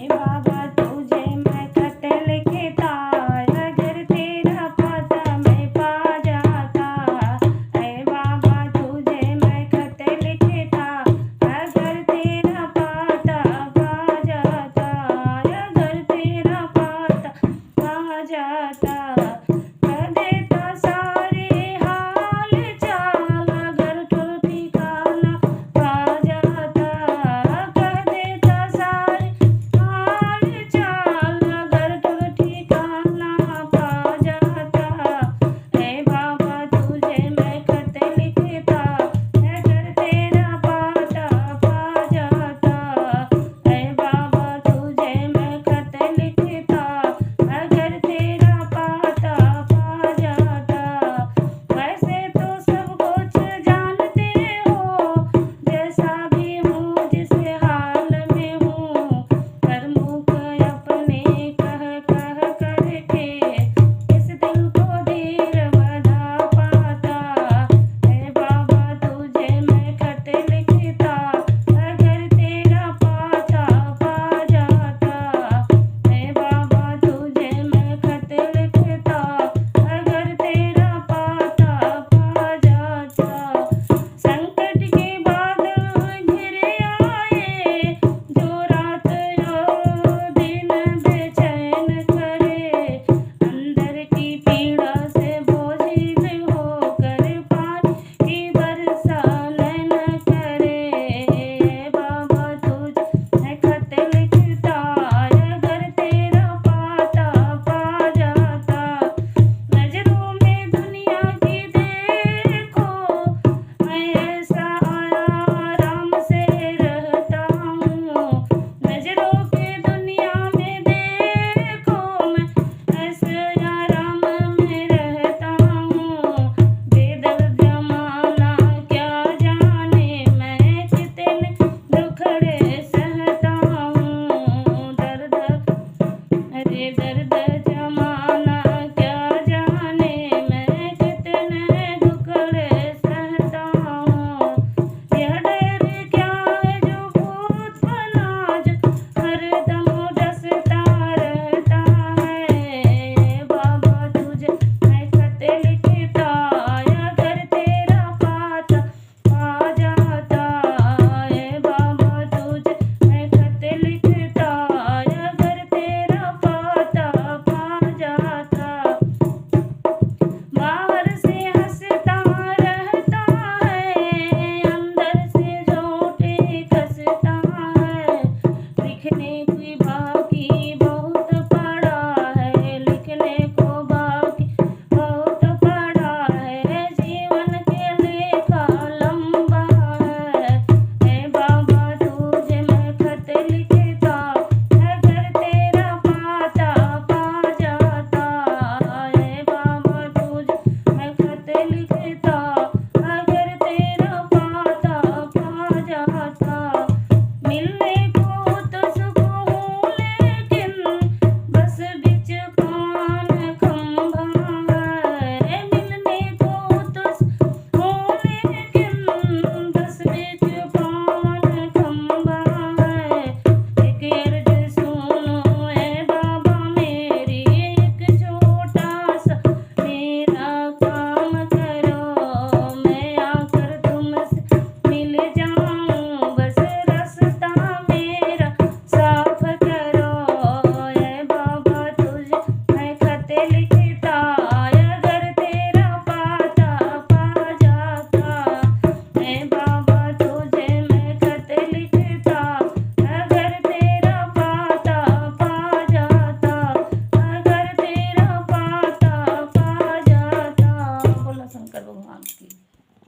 बाबा तुझे मैं खत लिखता, अगर तेरा पता मैं पा जाता। ऐ बाबा तुझे मैं खत लिखता, अगर तेरा पता पा जाता, अगर तेरा पता पा जाता। कह देता सारे हाल चाल, अगर तू ठिकाना पा जाता। कह देता सारे हाल चाल, अगर तू ठिकाना पा जाता। ऐ बाबा तुझे मैं खत लिखता, अगर तेरा पता पा जाता। ऐ बाबा तुझे मैं खत लिखता, अगर तेरा पता पा जाता। वैसे तो सब कुछ जानते हो, जैसा भी हूँ जिस हाल में हूँ, पर मुख अपने कह कह करके इस दिल को धीर बधा पाता। ऐ बाबा तुझे मैं खत लिखता, अगर तेरा पता पा जाता। ऐ बाबा तुझे मैं खत लिखता, अगर तेरा पता पा जाता। संकट के बादल घिर आए, जो रात और दिन बेचैन करे, अंदर की पीड़ा से बोझिल होकर पानी की वर्षा नैन करे। बाबा तुझे मैं खत लिखता, अगर तेरा पता पा जाता। नजरों में दुनिया की देखो, मैं ऐसा आराम से रहता हूँ। नजरों के दुनिया में देखो, मैं ऐसे आराम में रहता हूँ। बेदर्द जमाना क्या जाने, मैं कितने दुखड़े सहता हूँ। दर्द अरे दर्द जमाना क्या जाने, मैं कितने दुखड़े सहता हूँ। यह डर क्या है जो भूत बना, जो हरदम डसता रहता है। बाबा तुझे मैं खत लिखता, अगर तेरा पता पा जाता। ऐ बाबा तुझे मैं खत लिखता, अगर तेरा पता पा जाता। बाहर से हंसता रहता है, अंदर से झूठे कसता है। दिखने